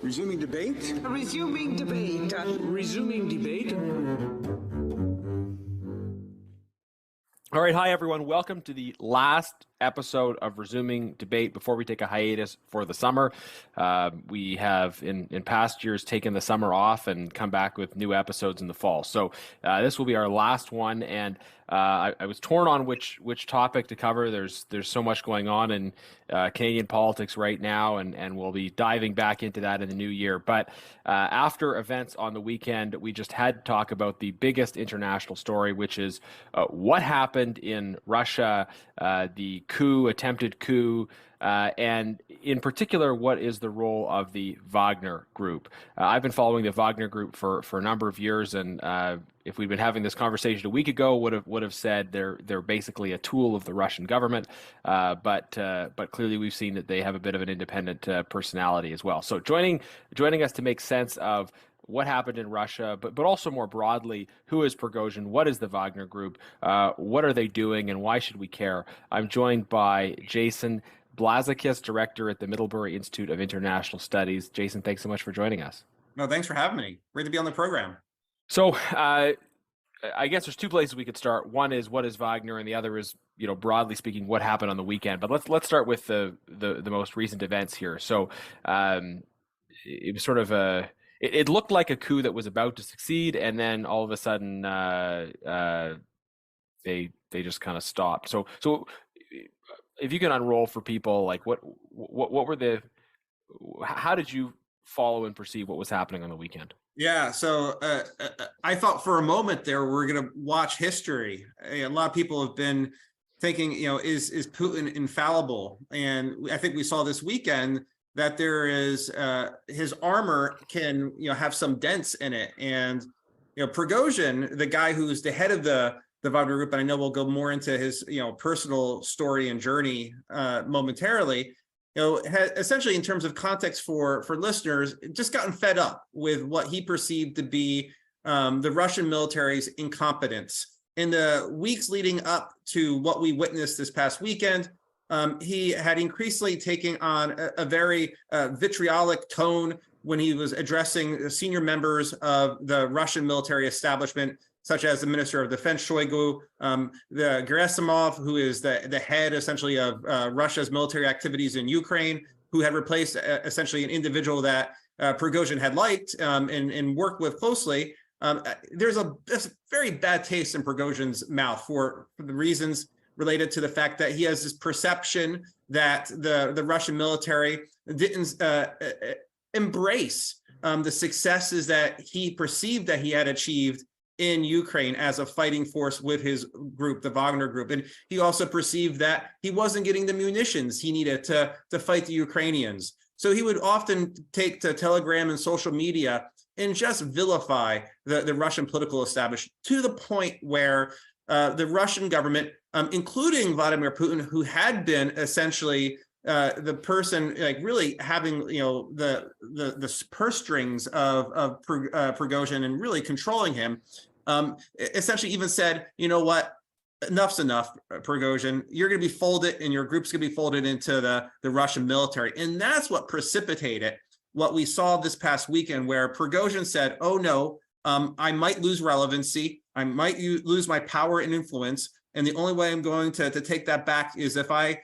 Resuming debate? Resuming debate. Resuming debate. All right. Hi, everyone. Welcome to the last episode of Resuming Debate before we take a hiatus for the summer. We have, in past years, taken the summer off and come back with new episodes in the fall. So this will be our last one. And I was torn on which topic to cover. There's so much going on in Canadian politics right now, and we'll be diving back into that in the new year. But after events on the weekend, we just had to talk about the biggest international story, which is what happened in Russia, the attempted coup, and in particular, what is the role of the Wagner Group? I've been following the Wagner Group for a number of years, and if we'd been having this conversation a week ago, would have said they're basically a tool of the Russian government. But clearly, we've seen that they have a bit of an independent personality as well. So joining us to make sense of what happened in Russia, but also more broadly, who is Prigozhin? What is the Wagner Group? What are they doing, and why should we care? I'm joined by Jason Blazakis, director at the Middlebury Institute of International Studies. Jason, thanks so much for joining us. No, thanks for having me. Great to be on the program. So I guess there's two places we could start. One is what is Wagner, and the other is, broadly speaking, what happened on the weekend. But let's start with the most recent events here. So it was sort of it looked like a coup that was about to succeed, and then all of a sudden they just kind of stopped. So if you can unroll for people, like what were how did you follow and perceive what was happening on the weekend? Yeah, so I thought for a moment there we're going to watch history. A lot of people have been thinking, is Putin infallible? And I think we saw this weekend that there is his armor can have some dents in it. And Prigozhin, the guy who's the head of the Wagner Group, and I know we'll go more into his personal story and journey momentarily, has essentially, in terms of context for listeners, just gotten fed up with what he perceived to be the Russian military's incompetence. In the weeks leading up to what we witnessed this past weekend, he had increasingly taken on a very vitriolic tone when he was addressing senior members of the Russian military establishment, such as the Minister of Defense Shoigu, the Gerasimov, who is the head essentially of Russia's military activities in Ukraine, who had replaced essentially an individual that Prigozhin had liked and worked with closely. There's a very bad taste in Prigozhin's mouth for the reasons related to the fact that he has this perception that the Russian military didn't embrace the successes that he perceived that he had achieved in Ukraine as a fighting force with his group, the Wagner Group. And he also perceived that he wasn't getting the munitions he needed to fight the Ukrainians. So he would often take to Telegram and social media and just vilify the Russian political establishment to the point where the Russision government, including Vladimir Putin, who had been essentially the person like really having the purse strings of Prigozhin and really controlling him, essentially even said, what, enough's enough, Prigozhin. You're going to be folded, and your group's going to be folded into the Russian military, and that's what precipitated what we saw this past weekend, where Prigozhin said, "Oh no, I might lose relevancy, I might lose my power and influence, and the only way I'm going to take that back is if I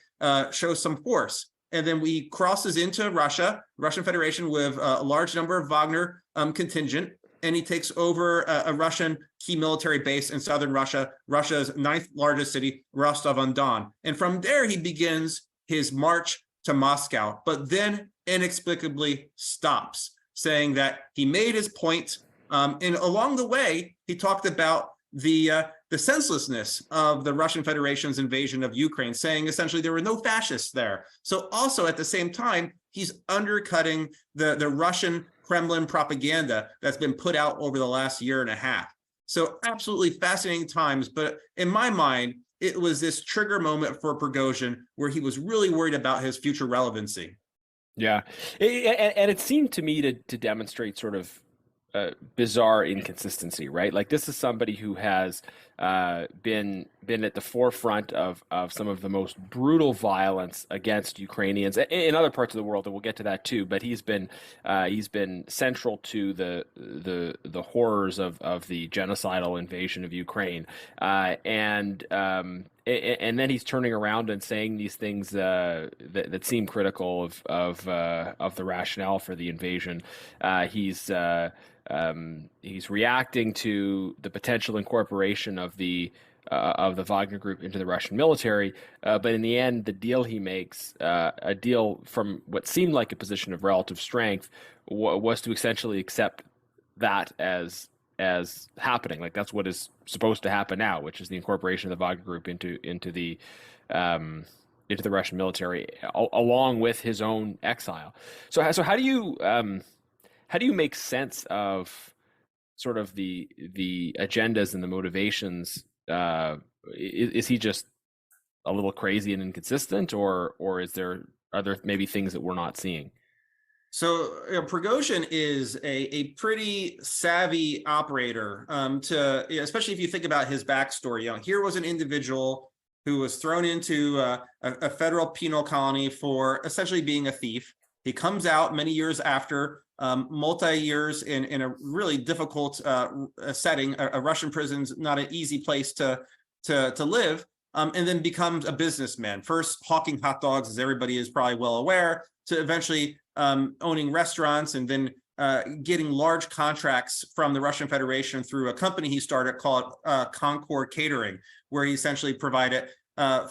show some force." And then we crosses into Russian Federation with a large number of Wagner contingent, and he takes over a Russian key military base in southern Russia, Russia's 9th largest city, Rostov-on-Don. And from there, he begins his march to Moscow, but then inexplicably stops, saying that he made his point. And along the way, he talked about the senselessness of the Russian Federation's invasion of Ukraine, saying essentially there were no fascists there. So also at the same time, he's undercutting the Russian Kremlin propaganda that's been put out over the last year and a half. So absolutely fascinating times. But in my mind, it was this trigger moment for Prigozhin where he was really worried about his future relevancy. Yeah. And it seemed to me to demonstrate sort of bizarre inconsistency, right? Like, this is somebody who has been at the forefront of some of the most brutal violence against Ukrainians in other parts of the world, and we'll get to that too. But he's been central to the horrors of the genocidal invasion of Ukraine, and then he's turning around and saying these things that seem critical of the rationale for the invasion. He's reacting to the potential incorporation of the Wagner Group into the Russian military, but in the end, the deal he makes, a deal from what seemed like a position of relative strength, was to essentially accept that as happening. Like that's what is supposed to happen now, which is the incorporation of the Wagner Group into the Russian military, along with his own exile. So how do you make sense of sort of the agendas and the motivations? Is he just a little crazy and inconsistent, or are there maybe things that we're not seeing? So Prigozhin is a pretty savvy operator, especially if you think about his backstory. Here was an individual who was thrown into a federal penal colony for essentially being a thief. He comes out many years after, multi-years in a really difficult setting. A Russian prison's not an easy place to live, and then becomes a businessman. First hawking hot dogs, as everybody is probably well aware, to eventually owning restaurants, and then getting large contracts from the Russian Federation through a company he started called Concord Catering, where he essentially provided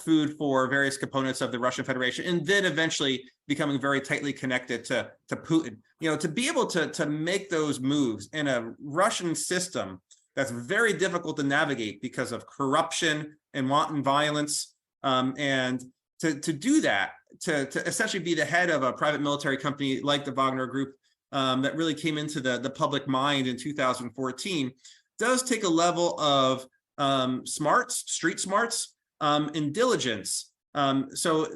food for various components of the Russian Federation, and then eventually becoming very tightly connected to Putin. To be able to make those moves in a Russian system that's very difficult to navigate because of corruption and wanton violence, and to do that, to essentially be the head of a private military company like the Wagner Group, that really came into the public mind in 2014, does take a level of street smarts, and diligence. So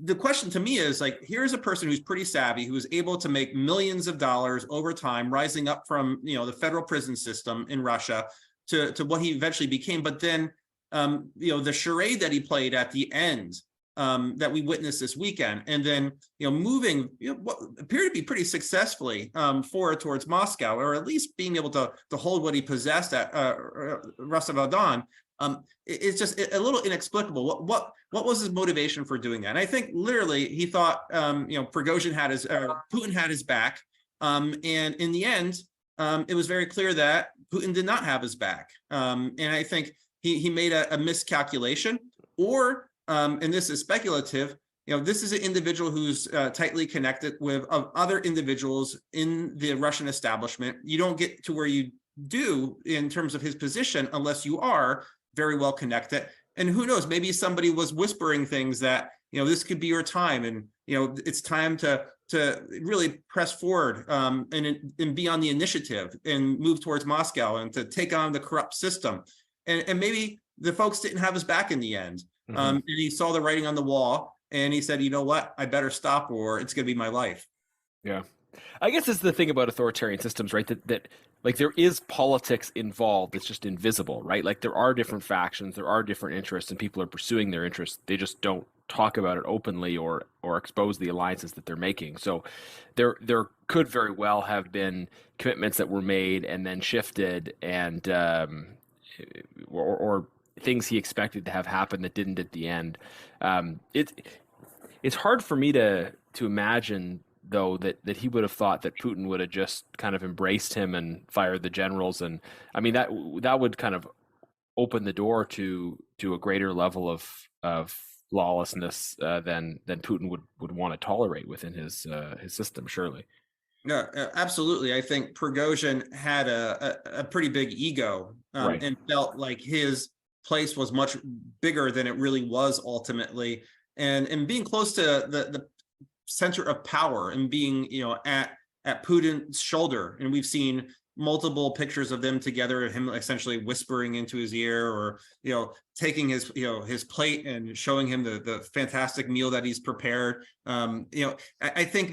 the question to me is, like, here's a person who's pretty savvy, who is able to make millions of dollars over time, rising up from the federal prison system in Russia to what he eventually became. But then the charade that he played at the end, that we witnessed this weekend, and then moving what appeared to be pretty successfully forward towards Moscow, or at least being able to hold what he possessed at Rostov-on-Don. It's just a little inexplicable. What was his motivation for doing that? And I think literally he thought Prigozhin had Putin had his back, and in the end, it was very clear that Putin did not have his back. And I think he made a miscalculation, or and this is speculative. This is an individual who's tightly connected with other individuals in the Russian establishment. You don't get to where you do in terms of his position unless you are very well connected. And who knows, maybe somebody was whispering things that, this could be your time, and, it's time to really press forward, and be on the initiative and move towards Moscow and to take on the corrupt system. And maybe the folks didn't have his back in the end. Mm-hmm. And he saw the writing on the wall, and he said, you know what, I better stop, or it's going to be my life. Yeah. I guess it's the thing about authoritarian systems, right? That like there is politics involved. It's just invisible, right? Like there are different factions, there are different interests, and people are pursuing their interests. They just don't talk about it openly or expose the alliances that they're making. So there could very well have been commitments that were made and then shifted, and or things he expected to have happen that didn't at the end. It's hard for me to imagine, though, that he would have thought that Putin would have just kind of embraced him and fired the generals. And I mean, that would kind of open the door to a greater level of lawlessness than Putin would want to tolerate within his system, surely. No, absolutely. I think Prigozhin had a pretty big ego, right, and felt like his place was much bigger than it really was ultimately. And being close to the center of power, and being at Putin's shoulder, and we've seen multiple pictures of them together, him essentially whispering into his ear, or taking his his plate and showing him the fantastic meal that he's prepared. I think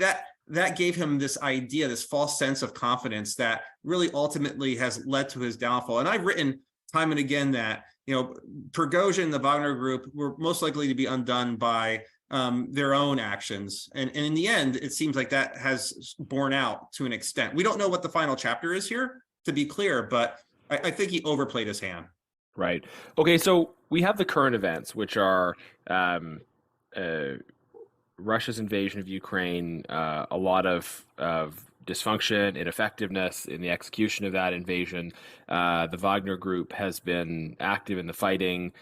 that gave him this idea, this false sense of confidence that really ultimately has led to his downfall. And I've written time and again that, Prigozhin, the Wagner Group, were most likely to be undone by their own actions. And in the end, it seems like that has borne out to an extent. We don't know what the final chapter is here, to be clear, but I think he overplayed his hand. Right. Okay, so we have the current events, which are Russia's invasion of Ukraine, a lot of dysfunction, ineffectiveness in the execution of that invasion. The Wagner Group has been active in the fighting.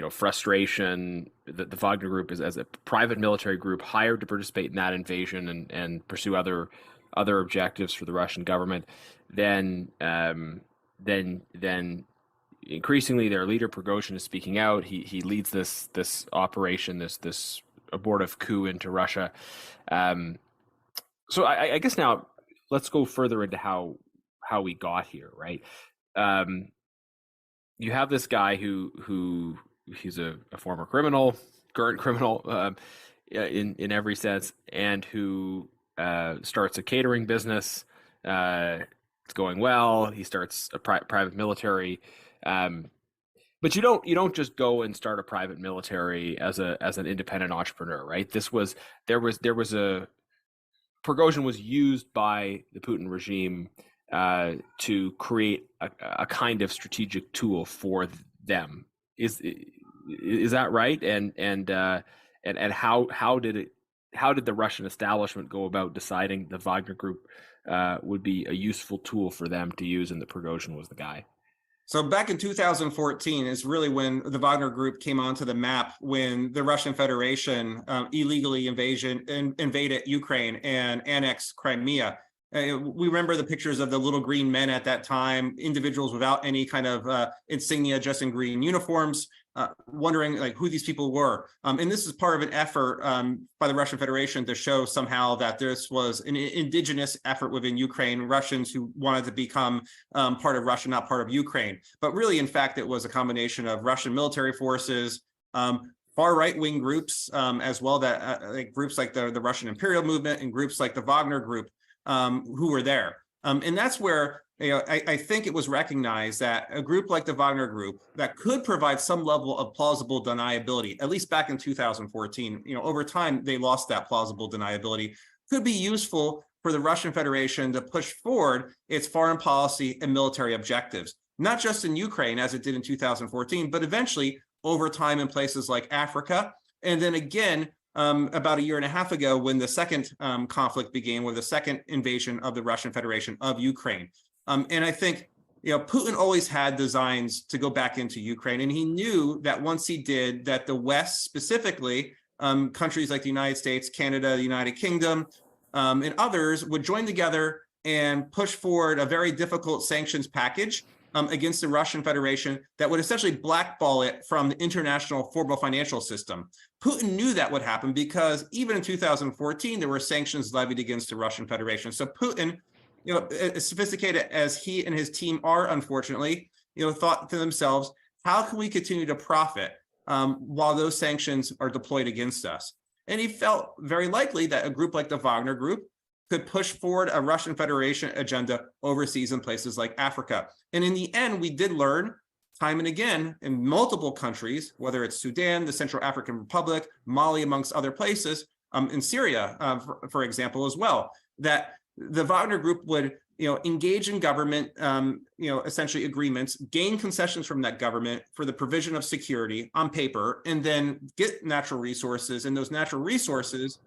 Frustration. The Wagner Group is as a private military group hired to participate in that invasion and pursue other objectives for the Russian government. Then increasingly, their leader Prigozhin is speaking out. He leads this operation, this abortive coup into Russia. So I guess now let's go further into how we got here, right? You have this guy who he's a former criminal, current criminal in every sense, and who starts a catering business. It's going well. He starts a private military. But you don't just go and start a private military as an independent entrepreneur, right? Prigozhin was used by the Putin regime to create a kind of strategic tool for them. Is that right? And how did the Russian establishment go about deciding the Wagner Group would be a useful tool for them to use, and that Prigozhin was the guy? So back in 2014 is really when the Wagner Group came onto the map, when the Russian Federation illegally invaded Ukraine and annexed Crimea. We remember the pictures of the little green men at that time, individuals without any kind of insignia, just in green uniforms, wondering like who these people were. And this is part of an effort by the Russian Federation to show somehow that this was an indigenous effort within Ukraine, Russians who wanted to become part of Russia, not part of Ukraine. But really, in fact, it was a combination of Russian military forces, far right-wing groups, as well, that like groups like the Russian Imperial Movement and groups like the Wagner Group, who were there. And that's where I think it was recognized that a group like the Wagner Group that could provide some level of plausible deniability, at least back in 2014, over time, they lost that plausible deniability, could be useful for the Russian Federation to push forward its foreign policy and military objectives, not just in Ukraine as it did in 2014, but eventually over time in places like Africa. And then again, about a year and a half ago, when the second conflict began with the second invasion of the Russian Federation of Ukraine. And I think, Putin always had designs to go back into Ukraine. And he knew that once he did, that the West, specifically countries like the United States, Canada, the United Kingdom, and others would join together and push forward a very difficult sanctions package against the Russian Federation that would essentially blackball it from the international formal financial system. Putin knew that would happen because even in 2014, there were sanctions levied against the Russian Federation. So Putin, as sophisticated as he and his team are, unfortunately, thought to themselves, how can we continue to profit while those sanctions are deployed against us? And he felt very likely that a group like the Wagner Group could push forward a Russian Federation agenda overseas in places like Africa. And in the end, we did learn time and again in multiple countries, whether it's Sudan, the Central African Republic, Mali, amongst other places, in Syria, for example, as well, that the Wagner Group would engage in government, essentially agreements, gain concessions from that government for the provision of security on paper, and then get natural resources. And those natural resources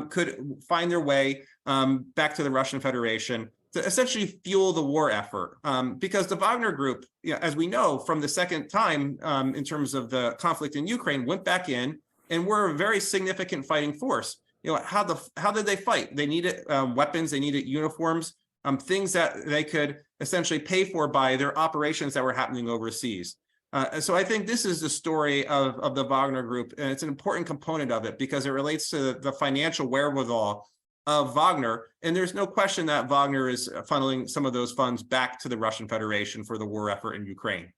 could find their way back to the Russian Federation to essentially fuel the war effort. Because the Wagner Group, as we know from the second time in terms of the conflict in Ukraine, went back in and were a very significant fighting force. How did they fight? They needed weapons, they needed uniforms, things that they could essentially pay for by their operations that were happening overseas. So I think this is the story of the Wagner Group, and it's an important component of it because it relates to the financial wherewithal of Wagner. And there's no question that Wagner is funneling some of those funds back to the Russian Federation for the war effort in Ukraine.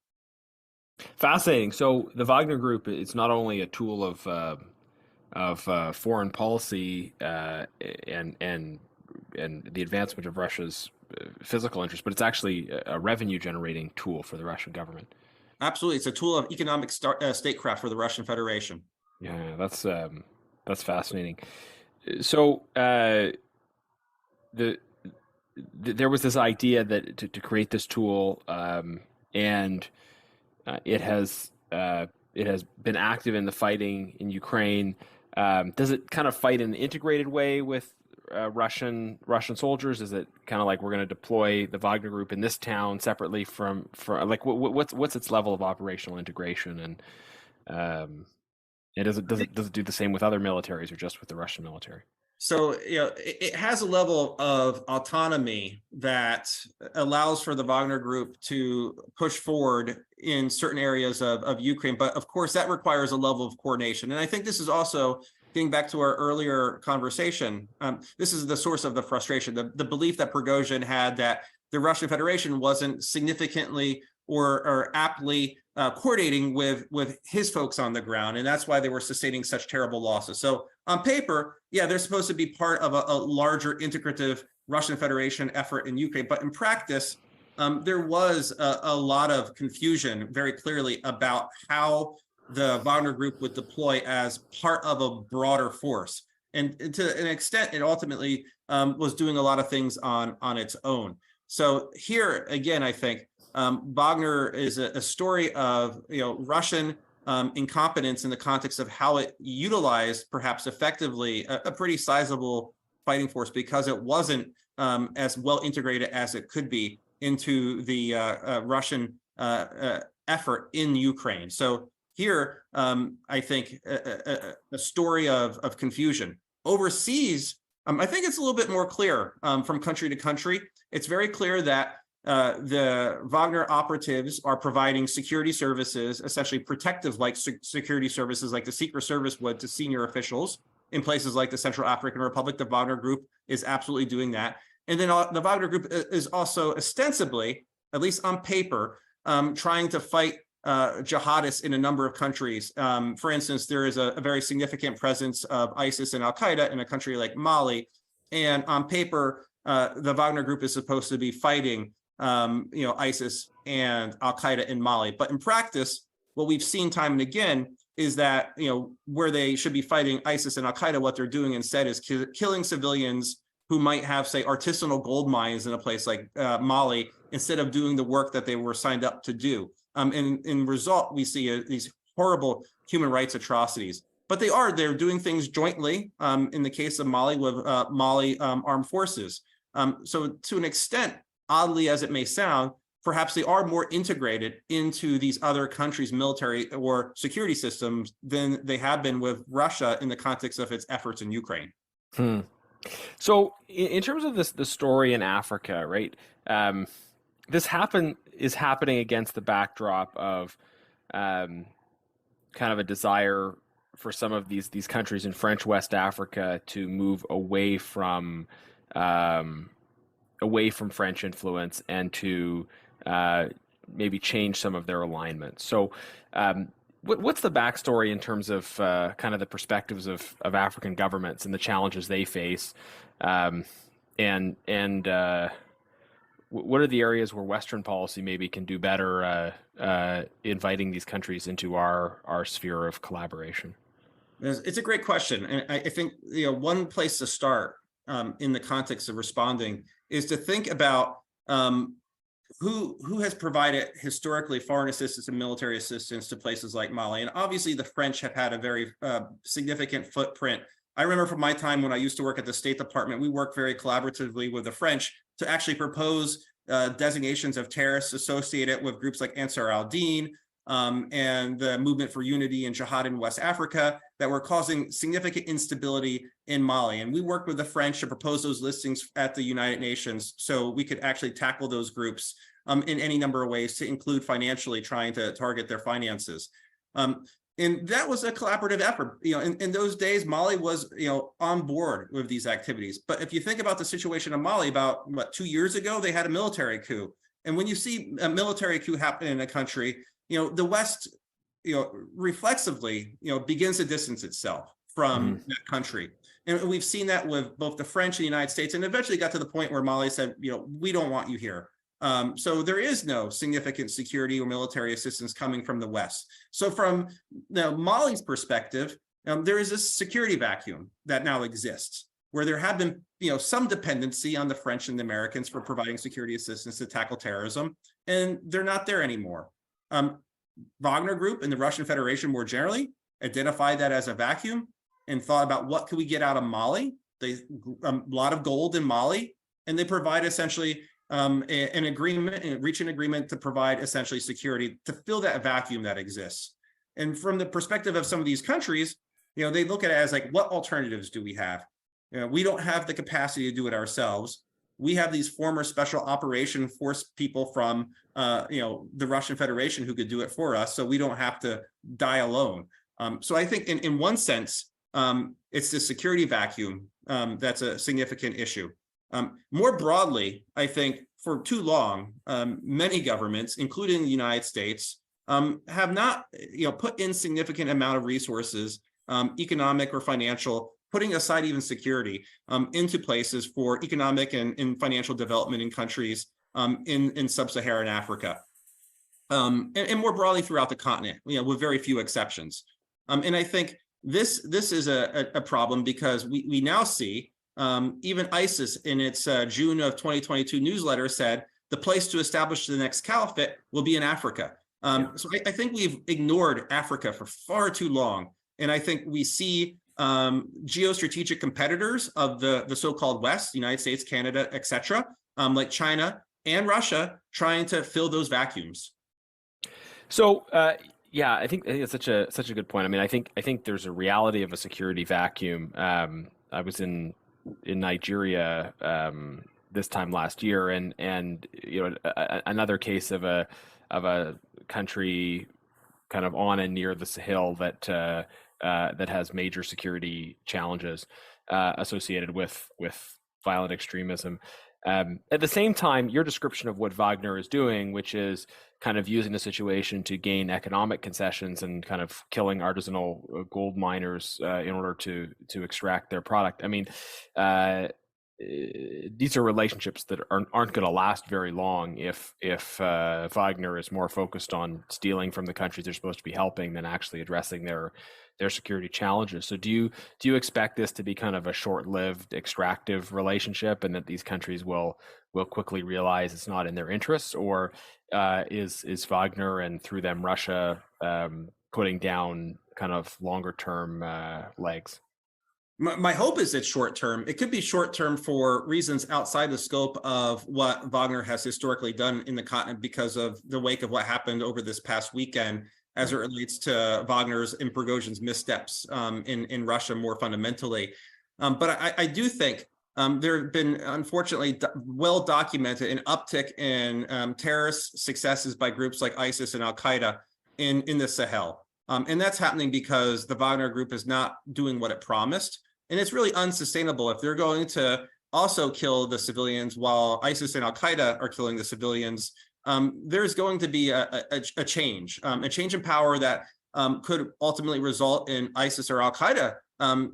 Fascinating. So the Wagner Group, it's not only a tool of foreign policy and the advancement of Russia's physical interest, but it's actually a revenue generating tool for the Russian government. Absolutely, it's a tool of economic statecraft for the Russian Federation. Yeah, that's fascinating. So there was this idea that to create this tool, and it has been active in the fighting in Ukraine. Does it kind of fight in an integrated way with Russian soldiers? Is it kind of like we're going to deploy the Wagner Group in this town separately from like what's its level of operational integration, and does it do the same with other militaries or just with the Russian military? So, it has a level of autonomy that allows for the Wagner Group to push forward in certain areas of Ukraine. But of course, that requires a level of coordination. And I think this is also getting back to our earlier conversation. This is the source of the frustration, the belief that Prigozhin had that the Russian Federation wasn't significantly or aptly coordinating with his folks on the ground. And that's why they were sustaining such terrible losses. So on paper, yeah, they're supposed to be part of a larger integrative Russian Federation effort in Ukraine. But in practice, there was a lot of confusion very clearly about how the Wagner Group would deploy as part of a broader force. And to an extent, it ultimately was doing a lot of things on its own. So here, again, I think Wagner is a story of Russian incompetence in the context of how it utilized, perhaps effectively, a pretty sizable fighting force because it wasn't as well integrated as it could be into the Russian effort in Ukraine. So here, I think a story of confusion. Overseas, I think it's a little bit more clear from country to country. It's very clear that the Wagner operatives are providing security services, essentially protective like security services like the Secret Service would to senior officials in places like the Central African Republic. The Wagner Group is absolutely doing that. And then the Wagner Group is also ostensibly, at least on paper, trying to fight jihadists in a number of countries. For instance, there is a very significant presence of ISIS and Al-Qaeda in a country like Mali. And on paper, the Wagner Group is supposed to be fighting ISIS and Al-Qaeda in Mali. But in practice, what we've seen time and again is that, where they should be fighting ISIS and Al-Qaeda, what they're doing instead is killing civilians who might have, say, artisanal gold mines in a place like Mali, instead of doing the work that they were signed up to do. And in result, we see these horrible human rights atrocities. But they're doing things jointly, in the case of Mali, with Mali armed forces. So to an extent, oddly as it may sound, perhaps they are more integrated into these other countries' military or security systems than they have been with Russia in the context of its efforts in Ukraine. So in terms of the story in Africa, right? This is happening against the backdrop of kind of a desire for some of these countries in French West Africa to move away from French influence and to maybe change some of their alignments. So what's the backstory in terms of kind of the perspectives of African governments and the challenges they face, and what are the areas where Western policy maybe can do better inviting these countries into our sphere of collaboration? It's a great question. And I think one place to start in the context of responding is to think about who has provided historically foreign assistance and military assistance to places like Mali. And obviously the French have had a very significant footprint. I remember from my time when I used to work at the State Department, we worked very collaboratively with the French to actually propose designations of terrorists associated with groups like Ansar al-Din and the Movement for Unity and Jihad in West Africa that were causing significant instability in Mali. And we worked with the French to propose those listings at the United Nations so we could actually tackle those groups in any number of ways, to include financially trying to target their finances. And that was a collaborative effort. In those days, Mali was, on board with these activities. But if you think about the situation in Mali, about 2 years ago, they had a military coup. And when you see a military coup happen in a country, the West, reflexively, begins to distance itself from that country. And we've seen that with both the French and the United States, and eventually got to the point where Mali said, we don't want you here. So there is no significant security or military assistance coming from the West. So from Mali's perspective, there is a security vacuum that now exists, where there have been some dependency on the French and the Americans for providing security assistance to tackle terrorism, and they're not there anymore. Wagner Group and the Russian Federation more generally identified that as a vacuum and thought about what could we get out of Mali. They a lot of gold in Mali, and they provide essentially an agreement and reach an agreement to provide essentially security to fill that vacuum that exists. And from the perspective of some of these countries, they look at it as like, what alternatives do we have? We don't have the capacity to do it ourselves. We have these former special operation force people from, the Russian Federation who could do it for us, so we don't have to die alone. So I think in one sense, it's the security vacuum that's a significant issue. More broadly, I think for too long, many governments, including the United States, have not put in significant amount of resources, economic or financial, putting aside even security, into places for economic and financial development in countries in sub-Saharan Africa, and more broadly throughout the continent, with very few exceptions. And I think this is a problem because we now see even ISIS in its June of 2022 newsletter said the place to establish the next caliphate will be in Africa. So I think we've ignored Africa for far too long. And I think we see geostrategic competitors of the so-called West, the United States, Canada, et cetera, like China and Russia, trying to fill those vacuums. So, yeah, I think it's such a good point. I mean, I think there's a reality of a security vacuum. I was in Nigeria this time last year, and another case of a country kind of on and near the Sahel that has major security challenges associated with violent extremism. At the same time, your description of what Wagner is doing, which is kind of using the situation to gain economic concessions and kind of killing artisanal gold miners in order to extract their product. I mean, these are relationships that aren't going to last very long if Wagner is more focused on stealing from the countries they're supposed to be helping than actually addressing their security challenges. So do you expect this to be kind of a short-lived extractive relationship, and that these countries will quickly realize it's not in their interests, or is Wagner and through them Russia putting down kind of longer term legs? My hope is it's short term. It could be short term for reasons outside the scope of what Wagner has historically done in the continent because of the wake of what happened over this past weekend as it relates to Wagner's and Prigozhin's missteps in Russia more fundamentally. But I do think there have been, unfortunately, well documented an uptick in terrorist successes by groups like ISIS and Al-Qaeda in the Sahel. And that's happening because the Wagner Group is not doing what it promised. And it's really unsustainable if they're going to also kill the civilians while ISIS and Al-Qaeda are killing the civilians. There's going to be a change in power that could ultimately result in ISIS or Al-Qaeda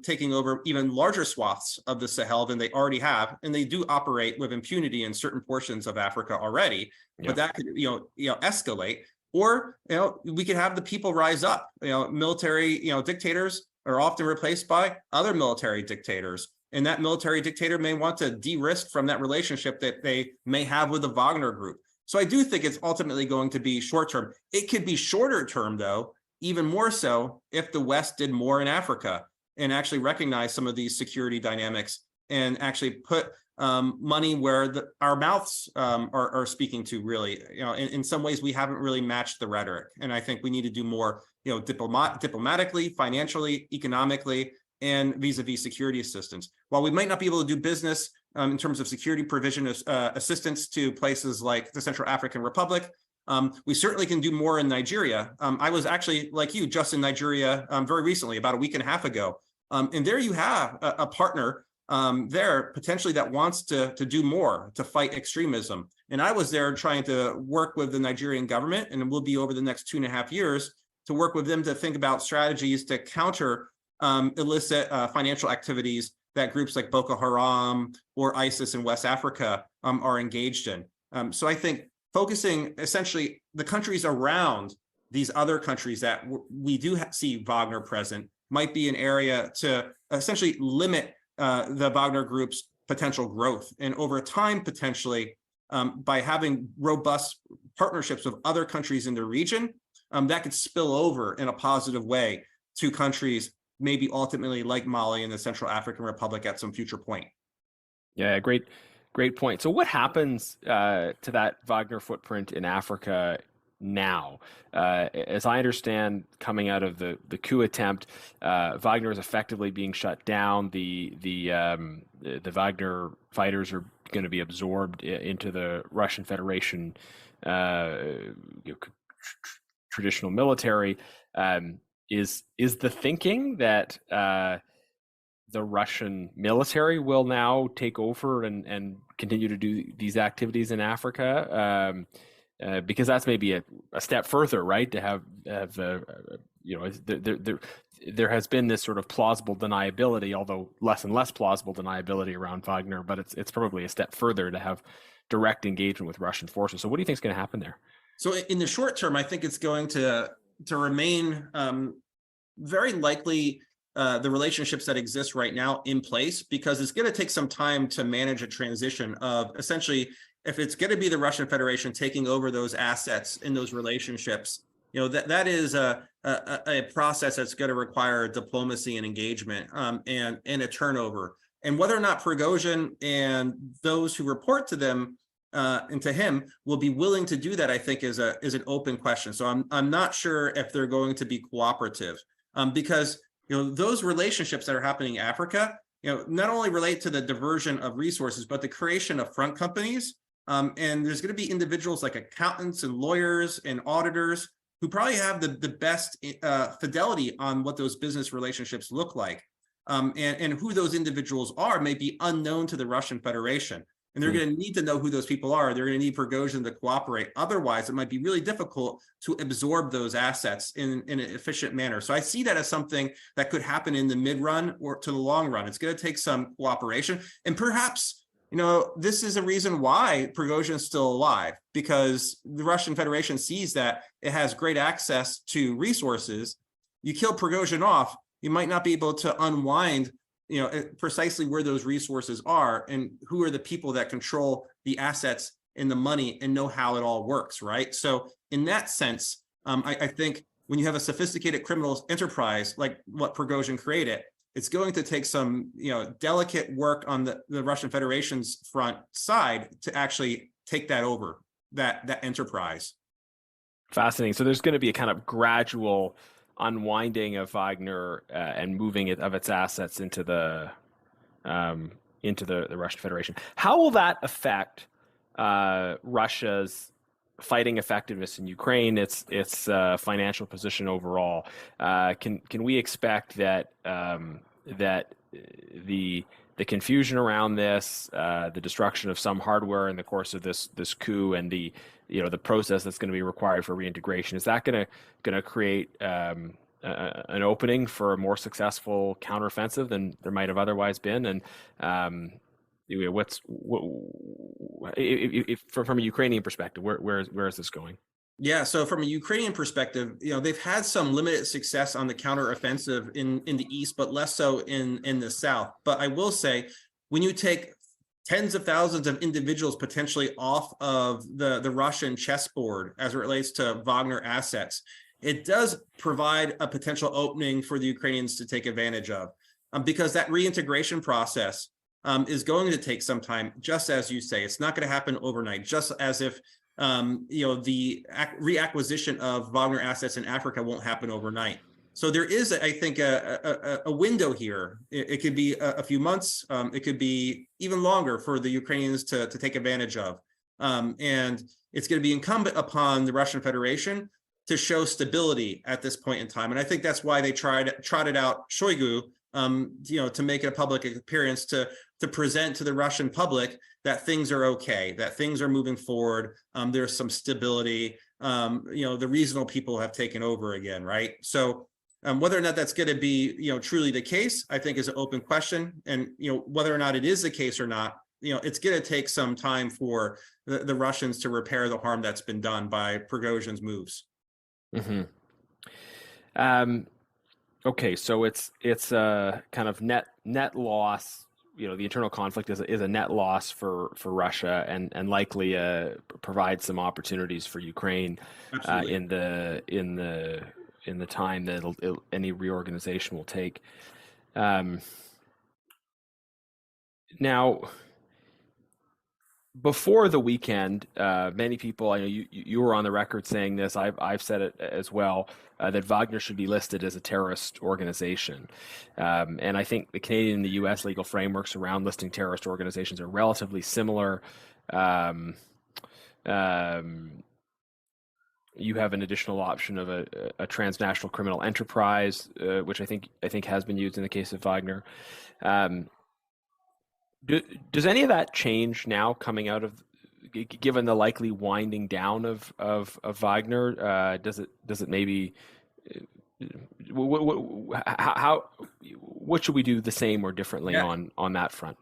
taking over even larger swaths of the Sahel than they already have. And they do operate with impunity in certain portions of Africa already, but that could, escalate. Or, we could have the people rise up. Military, dictators are often replaced by other military dictators. And that military dictator may want to de-risk from that relationship that they may have with the Wagner Group. So I do think it's ultimately going to be short term. It could be shorter term, though, even more so if the West did more in Africa and actually recognize some of these security dynamics and actually put money where our mouths are speaking to, really. In some ways, we haven't really matched the rhetoric. And I think we need to do more, diplomatically, financially, economically, and vis-a-vis security assistance. While we might not be able to do business in terms of security provision assistance to places like the Central African Republic, we certainly can do more in Nigeria. I was actually, like you, just in Nigeria very recently, about a week and a half ago. And there you have a partner there potentially that wants to do more to fight extremism. And I was there trying to work with the Nigerian government, and it will be over the next 2.5 years, to work with them to think about strategies to counter illicit financial activities that groups like Boko Haram or ISIS in West Africa are engaged in. So I think focusing essentially the countries around these other countries that we do see Wagner present might be an area to essentially limit the Wagner Group's potential growth. And over time, potentially, by having robust partnerships with other countries in the region, that could spill over in a positive way to countries maybe ultimately like Mali and the Central African Republic at some future point. Yeah, great point. So what happens to that Wagner footprint in Africa now? As I understand, coming out of the coup attempt, Wagner is effectively being shut down. The Wagner fighters are going to be absorbed into the Russian Federation traditional military. Is the thinking that the Russian military will now take over and continue to do these activities in Africa? Because that's maybe a step further, right? To have there has been this sort of plausible deniability, although less and less plausible deniability around Wagner, but it's probably a step further to have direct engagement with Russian forces. So what do you think is going to happen there? So in the short term, I think it's going to remain very likely the relationships that exist right now in place, because it's going to take some time to manage a transition of essentially, if it's going to be the Russian Federation taking over those assets in those relationships, that is a process that's going to require diplomacy and engagement and a turnover. And whether or not Prigozhin and those who report to them and to him will be willing to do that, I think is an open question. So I'm not sure if they're going to be cooperative because those relationships that are happening in Africa, not only relate to the diversion of resources, but the creation of front companies. And there's going to be individuals like accountants and lawyers and auditors who probably have the best fidelity on what those business relationships look like. And who those individuals are may be unknown to the Russian Federation. And they're going to need to know who those people are. They're going to need Prigozhin to cooperate. Otherwise, it might be really difficult to absorb those assets in an efficient manner. So I see that as something that could happen in the mid-run or to the long run. It's going to take some cooperation. And perhaps, this is a reason why Prigozhin is still alive, because the Russian Federation sees that it has great access to resources. You kill Prigozhin off, you might not be able to unwind precisely where those resources are and who are the people that control the assets and the money and know how it all works, right? So in that sense, I think when you have a sophisticated criminal enterprise like what Prigozhin created, it's going to take some delicate work on the Russian Federation's front side to actually take that over, that enterprise. Fascinating. So there's going to be a kind of gradual unwinding of Wagner and moving it of its assets into the Russian Federation. How will that affect Russia's fighting effectiveness in Ukraine, its financial position overall? Can we expect that that the confusion around this, the destruction of some hardware in the course of this coup, and the process that's going to be required for reintegration, is that going to create an opening for a more successful counteroffensive than there might have otherwise been? And from a Ukrainian perspective, where is this going? Yeah, so from a Ukrainian perspective, they've had some limited success on the counteroffensive in the east, but less so in the south. But I will say, when you take tens of thousands of individuals potentially off of the Russian chessboard as it relates to Wagner assets, it does provide a potential opening for the Ukrainians to take advantage of, because that reintegration process is going to take some time. Just as you say, it's not going to happen overnight, just as if the reacquisition of Wagner assets in Africa won't happen overnight. So there is, I think, a window here. It could be a few months. It could be even longer for the Ukrainians to take advantage of. And it's going to be incumbent upon the Russian Federation to show stability at this point in time. And I think that's why they trotted out Shoigu, to make a public appearance to present to the Russian public that things are okay, that things are moving forward. There's some stability. The reasonable people have taken over again, right? So Whether or not that's going to be, truly the case, I think is an open question. And, whether or not it is the case or not, it's going to take some time for the Russians to repair the harm that's been done by Prigozhin's moves. Mm-hmm. Okay, so it's a kind of net loss. The internal conflict is a net loss for Russia, and likely provides some opportunities for Ukraine in the time that any reorganization will take. Now, before the weekend, many people, I know you were on the record saying this, I've said it as well, that Wagner should be listed as a terrorist organization. And I think the Canadian and the U.S. legal frameworks around listing terrorist organizations are relatively similar. You have an additional option of a transnational criminal enterprise, which I think has been used in the case of Wagner. Does any of that change now, coming out of, given the likely winding down of Wagner? Does it maybe, what should we do the same or differently on that front?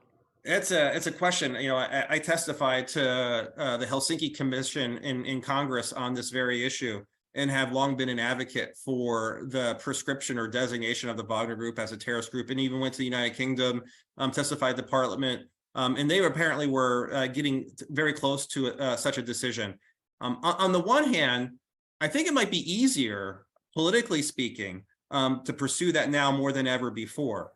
It's a question. I testified to the Helsinki Commission in Congress on this very issue, and have long been an advocate for the prescription or designation of the Wagner Group as a terrorist group, and even went to the United Kingdom, testified to Parliament, and they apparently were getting very close to such a decision. On the one hand, I think it might be easier, politically speaking, to pursue that now more than ever before,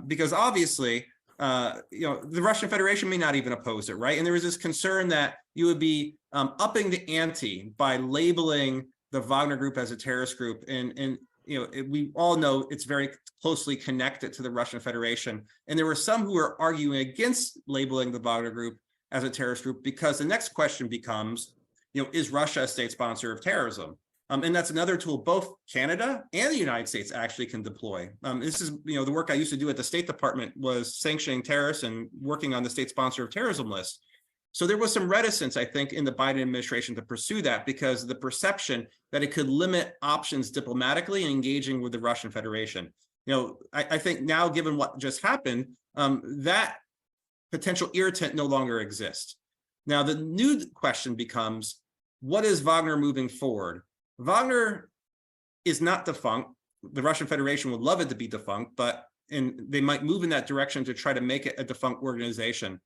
because obviously, the Russian Federation may not even oppose it, right? And there was this concern that you would be upping the ante by labeling the Wagner Group as a terrorist group, and we all know it's very closely connected to the Russian Federation. And there were some who were arguing against labeling the Wagner Group as a terrorist group, because the next question becomes, is Russia a state sponsor of terrorism? And that's another tool both Canada and the United States actually can deploy. This is, the work I used to do at the State Department was sanctioning terrorists and working on the state sponsor of terrorism list. So there was some reticence, I think, in the Biden administration to pursue that, because of the perception that it could limit options diplomatically in engaging with the Russian Federation. I think now, given what just happened, that potential irritant no longer exists. Now, the new question becomes, what is Wagner moving forward? Wagner is not defunct. The Russian Federation would love it to be defunct, and they might move in that direction to try to make it a defunct organization.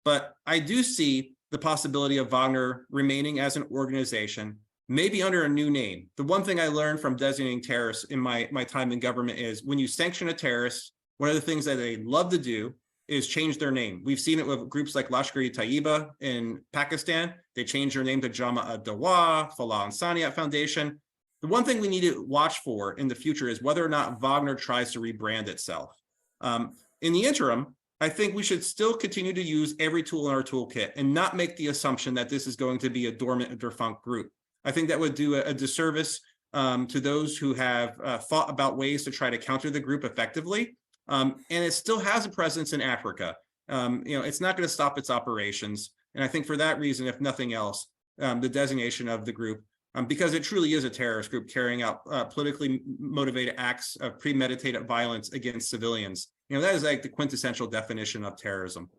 But I do see the possibility of Wagner remaining as an organization, maybe under a new name. The one thing I learned from designating terrorists in my time in government is, when you sanction a terrorist, one of the things that they love to do is change their name. We've seen it with groups like Lashkar-e-Taiba in Pakistan. They changed their name to Jama ad-Dawa, Falah Ansaniat Foundation. The one thing we need to watch for in the future is whether or not Wagner tries to rebrand itself. In the interim, I think we should still continue to use every tool in our toolkit and not make the assumption that this is going to be a dormant or defunct group. I think that would do a disservice to those who have thought about ways to try to counter the group effectively. And it still has a presence in Africa. It's not going to stop its operations. And I think for that reason, if nothing else, the designation of the group, because it truly is a terrorist group carrying out politically motivated acts of premeditated violence against civilians. That is like the quintessential definition of terrorism.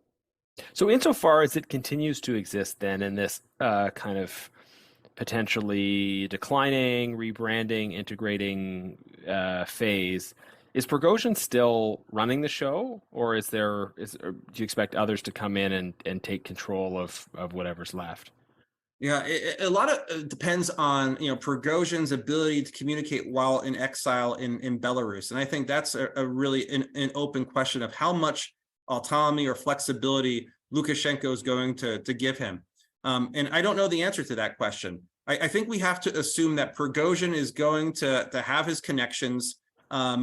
So insofar as it continues to exist then in this kind of potentially declining, rebranding, integrating phase, is Prigozhin still running the show, or do you expect others to come in and take control of whatever's left? Yeah, a lot of it depends on Prigozhin's ability to communicate while in exile in Belarus, and I think that's a really an open question of how much autonomy or flexibility Lukashenko is going to give him, and I don't know the answer to that question. I think we have to assume that Prigozhin is going to have his connections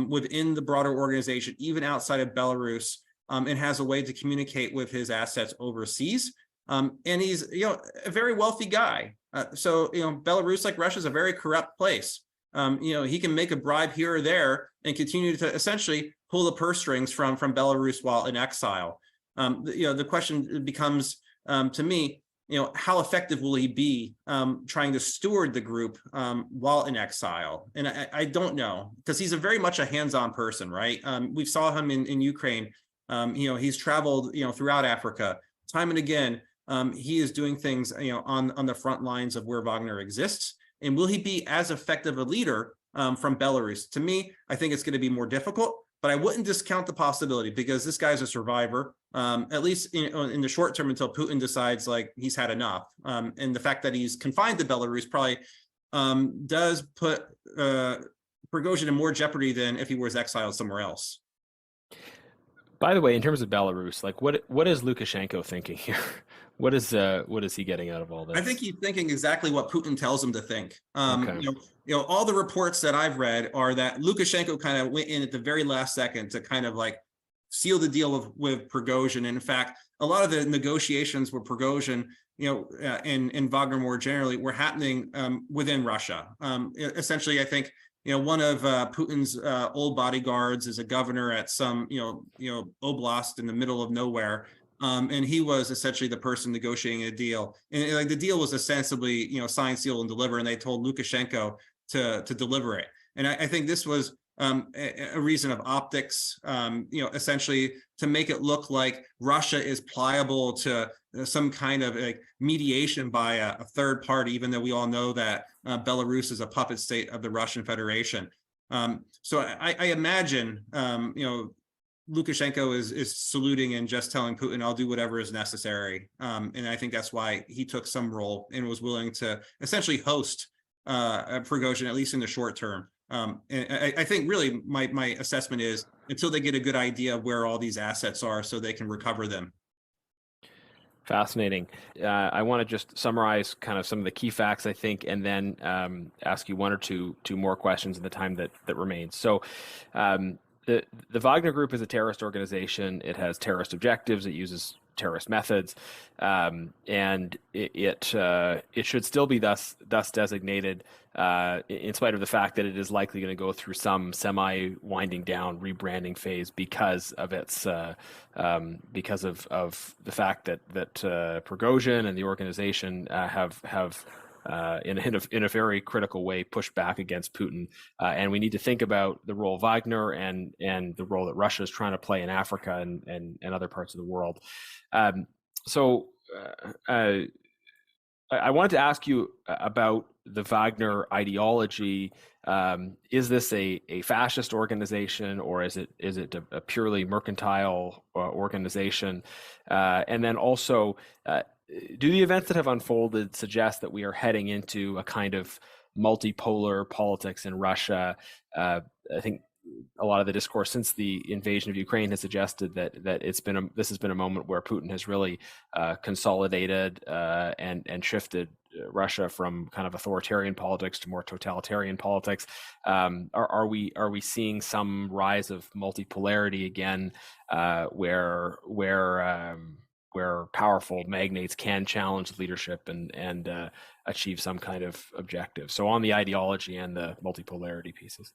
within the broader organization, even outside of Belarus, and has a way to communicate with his assets overseas. And he's, a very wealthy guy. So, Belarus, like Russia, is a very corrupt place. He can make a bribe here or there and continue to essentially pull the purse strings from Belarus while in exile. The question becomes, to me, how effective will he be trying to steward the group while in exile? And I don't know, because he's very much a hands-on person, right? We saw him in Ukraine. He's traveled, throughout Africa time and again. He is doing things, on the front lines of where Wagner exists. And will he be as effective a leader from Belarus? To me, I think it's going to be more difficult, but I wouldn't discount the possibility, because this guy's a survivor, at least in the short term, until Putin decides like he's had enough. And the fact that he's confined to Belarus probably does put Prigozhin in more jeopardy than if he was exiled somewhere else. By the way, in terms of Belarus, like what is Lukashenko thinking here? What is he getting out of all this? I think he's thinking exactly what Putin tells him to think. Okay. All the reports that I've read are that Lukashenko kind of went in at the very last second to kind of like seal the deal with Prigozhin. And in fact, a lot of the negotiations with Prigozhin, and Wagner more generally, were happening within Russia. Essentially, I think one of Putin's old bodyguards is a governor at some oblast in the middle of nowhere. And he was essentially the person negotiating a deal. And like the deal was ostensibly, signed, sealed, and delivered. And they told Lukashenko to deliver it. And I think this was a reason of optics, essentially to make it look like Russia is pliable to some kind of like mediation by a third party, even though we all know that Belarus is a puppet state of the Russian Federation. So I imagine, Lukashenko is saluting and just telling Putin, I'll do whatever is necessary. And I think that's why he took some role and was willing to essentially host Prigozhin, at least in the short term. And I think really my assessment is until they get a good idea of where all these assets are so they can recover them. Fascinating. I want to just summarize kind of some of the key facts, I think, and then ask you one or two more questions in the time that remains. So the Wagner Group is a terrorist organization. It has terrorist objectives. It uses terrorist methods, and it should still be thus designated, in spite of the fact that it is likely going to go through some semi-winding down rebranding phase because of its because of the fact that Prigozhin and the organization have in a very critical way pushed back against Putin, and we need to think about the role of Wagner and the role that Russia is trying to play in Africa and other parts of the world. So I wanted to ask you about the Wagner ideology. Is this a fascist organization, or is it a purely mercantile organization? And then also, do the events that have unfolded suggest that we are heading into a kind of multipolar politics in Russia? I think a lot of the discourse since the invasion of Ukraine has suggested that this has been a moment where Putin has really consolidated and shifted Russia from kind of authoritarian politics to more totalitarian politics. Are we seeing some rise of multipolarity again, where powerful magnates can challenge leadership and achieve some kind of objective? So on the ideology and the multipolarity pieces.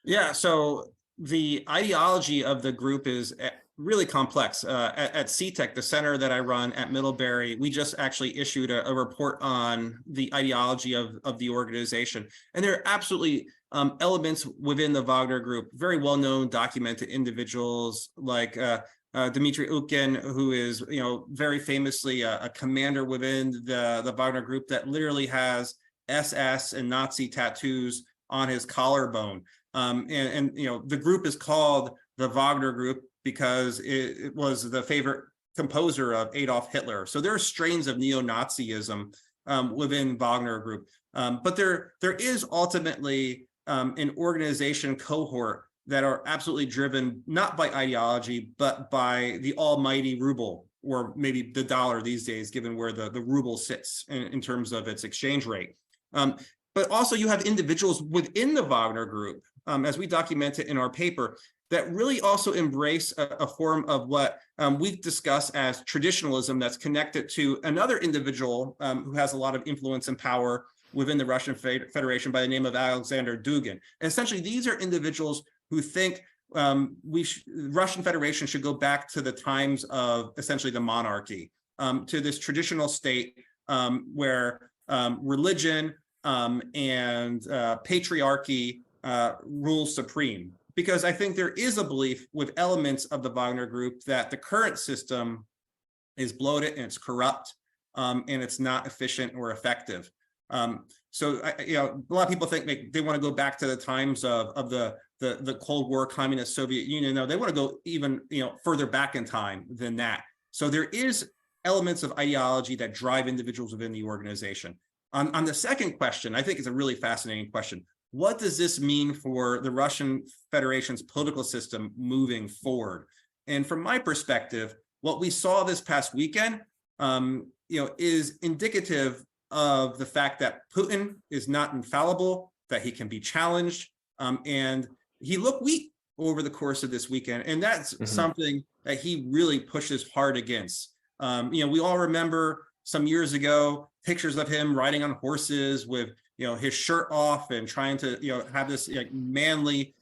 Yeah, so the ideology of the group is really complex. At CTEC, the center that I run at Middlebury, we just actually issued a report on the ideology of the organization. And there are absolutely elements within the Wagner Group, very well-known, documented individuals like Dmitry Utkin, who is, very famously a commander within the Wagner Group that literally has SS and Nazi tattoos on his collarbone. The group is called the Wagner Group because it was the favorite composer of Adolf Hitler. So there are strains of neo-Nazism within Wagner Group. But there is ultimately an organization cohort that are absolutely driven not by ideology, but by the almighty ruble, or maybe the dollar these days, given where the ruble sits in terms of its exchange rate. But also you have individuals within the Wagner Group, as we documented in our paper, that really also embrace a form of what we've discussed as traditionalism that's connected to another individual who has a lot of influence and power within the Russian Federation by the name of Alexander Dugin. And essentially, these are individuals who think Russian Federation should go back to the times of essentially the monarchy, to this traditional state where religion and patriarchy rules supreme. Because I think there is a belief with elements of the Wagner Group that the current system is bloated and it's corrupt, and it's not efficient or effective. So a lot of people think they want to go back to the times of the Cold War communist Soviet Union. No, they want to go even further back in time than that. So there is elements of ideology that drive individuals within the organization. On the second question, I think it's a really fascinating question. What does this mean for the Russian Federation's political system moving forward? And from my perspective, what we saw this past weekend, is indicative of the fact that Putin is not infallible, that he can be challenged, and he looked weak over the course of this weekend, and that's something that he really pushes hard against. We all remember some years ago pictures of him riding on horses with his shirt off and trying to have this manly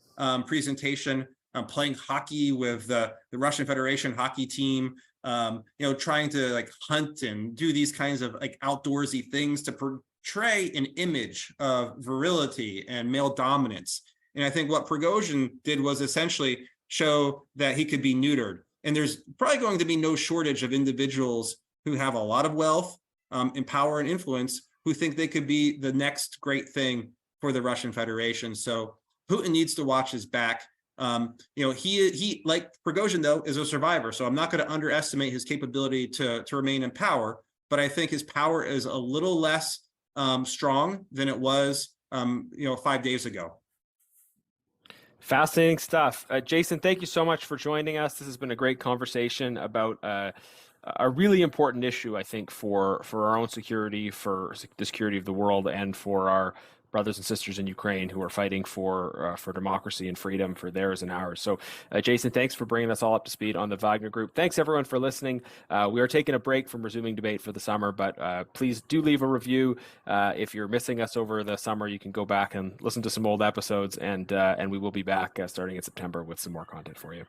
presentation, playing hockey with the Russian Federation hockey team, trying to hunt and do these kinds of outdoorsy things to portray an image of virility and male dominance. And I think what Prigozhin did was essentially show that he could be neutered. And there's probably going to be no shortage of individuals who have a lot of wealth and power and influence who think they could be the next great thing for the Russian Federation. So Putin needs to watch his back. He like Prigozhin, though, is a survivor. So I'm not going to underestimate his capability to remain in power. But I think his power is a little less strong than it was, 5 days ago. Fascinating stuff. Jason, thank you so much for joining us. This has been a great conversation about a really important issue, I think, for our own security, for the security of the world, and for our brothers and sisters in Ukraine who are fighting for democracy and freedom for theirs and ours. So, Jason, thanks for bringing us all up to speed on the Wagner Group. Thanks, everyone, for listening. We are taking a break from resuming debate for the summer, but please do leave a review. If you're missing us over the summer, you can go back and listen to some old episodes, and we will be back starting in September with some more content for you.